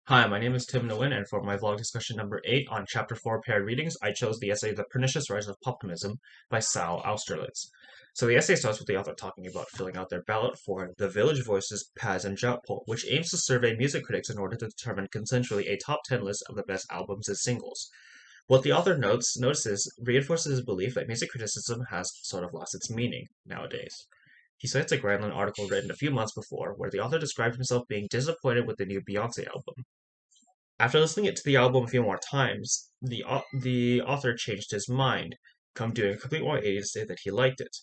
Hi, my name is Tim Nguyen, and for my vlog discussion number 8 on Chapter 4 Paired Readings, I chose the essay The Pernicious Rise of Optimism by Sal Austerlitz. So the essay starts with the author talking about filling out their ballot for the Village Voices Paz and Jot poll, which aims to survey music critics in order to determine consensually a top 10 list of the best albums and singles. What the author notices reinforces his belief that music criticism has sort of lost its meaning nowadays. He cites a Grantland article written a few months before, where the author described himself being disappointed with the new Beyonce album. After listening to the album a few more times, the author changed his mind, come doing a complete 180 to say that he liked it.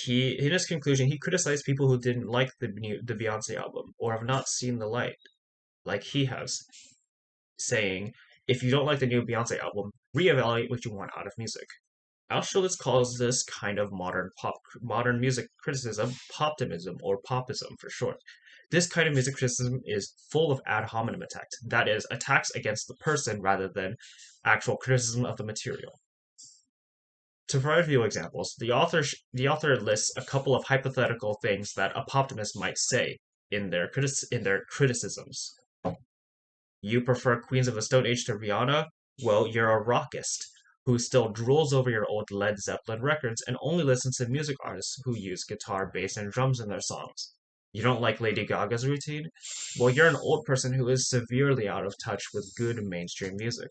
In his conclusion, he criticized people who didn't like the Beyonce album or have not seen the light, like he has, saying, "If you don't like the new Beyonce album, reevaluate what you want out of music." Austerlitz calls this kind of modern music criticism poptimism or popism for short. This kind of music criticism is full of ad hominem attacks, that is, attacks against the person rather than actual criticism of the material. To provide a few examples, the author lists a couple of hypothetical things that a poptimist might say in their criticisms. You prefer Queens of the Stone Age to Rihanna? Well, you're a rockist who still drools over your old Led Zeppelin records and only listens to music artists who use guitar, bass, and drums in their songs. You don't like Lady Gaga's routine? Well, you're an old person who is severely out of touch with good mainstream music.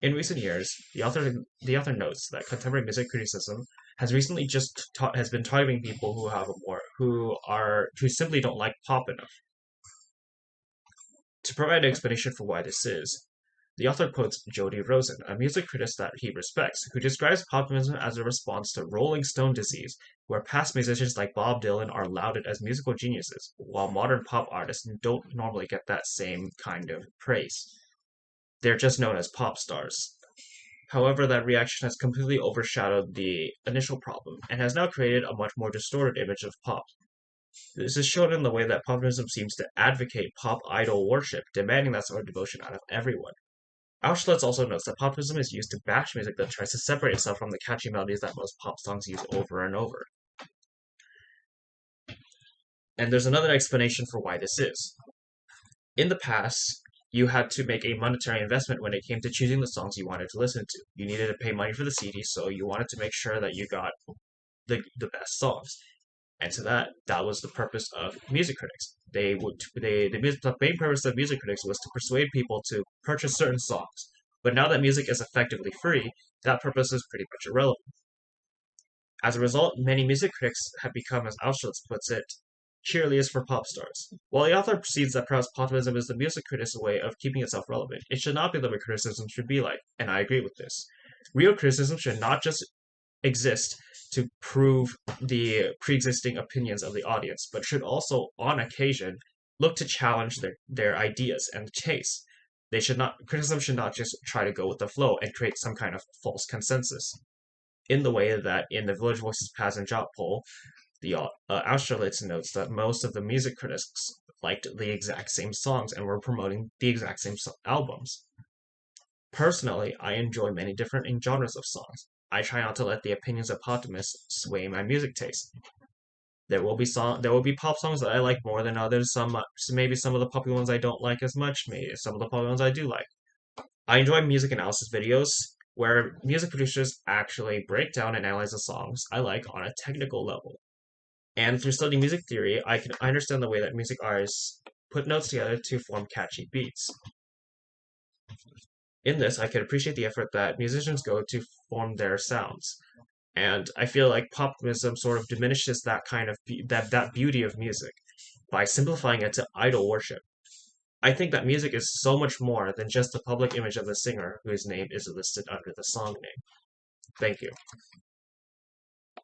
In recent years, the author notes that contemporary music criticism has been targeting people who simply don't like pop enough. To provide an explanation for why this is, the author quotes Jody Rosen, a music critic that he respects, who describes populism as a response to Rolling Stone disease, where past musicians like Bob Dylan are lauded as musical geniuses, while modern pop artists don't normally get that same kind of praise. They're just known as pop stars. However, that reaction has completely overshadowed the initial problem and has now created a much more distorted image of pop. This is shown in the way that populism seems to advocate pop idol worship, demanding that sort of devotion out of everyone. Auschwitz also notes that populism is used to bash music that tries to separate itself from the catchy melodies that most pop songs use over and over. And there's another explanation for why this is. In the past, you had to make a monetary investment when it came to choosing the songs you wanted to listen to. You needed to pay money for the CD, so you wanted to make sure that you got the best songs. And so that was the purpose of music critics. The main purpose of music critics was to persuade people to purchase certain songs. But now that music is effectively free, that purpose is pretty much irrelevant. As a result, many music critics have become, as Auschwitz puts it, cheerleaders for pop stars. While the author proceeds that perhaps populism is the music critic's way of keeping itself relevant, it should not be the way criticism should be like, and I agree with this. Real criticism should not just exist to prove the pre-existing opinions of the audience, but should also, on occasion, look to challenge their ideas and tastes. Criticism should not just try to go with the flow and create some kind of false consensus. In the way that in the Village Voices Paz and Jot poll, the Austerlitz notes that most of the music critics liked the exact same songs and were promoting the exact same albums. Personally, I enjoy many different genres of songs. I try not to let the opinions of optimists sway my music taste. There will be pop songs that I like more than others. Maybe some of the popular ones I don't like as much. Maybe some of the popular ones I do like. I enjoy music analysis videos where music producers actually break down and analyze the songs I like on a technical level. And through studying music theory, I understand the way that music artists put notes together to form catchy beats. In this, I can appreciate the effort that musicians go to form their sounds. And I feel like populism sort of diminishes that kind of that beauty of music by simplifying it to idol worship. I think that music is so much more than just the public image of the singer whose name is listed under the song name. Thank you.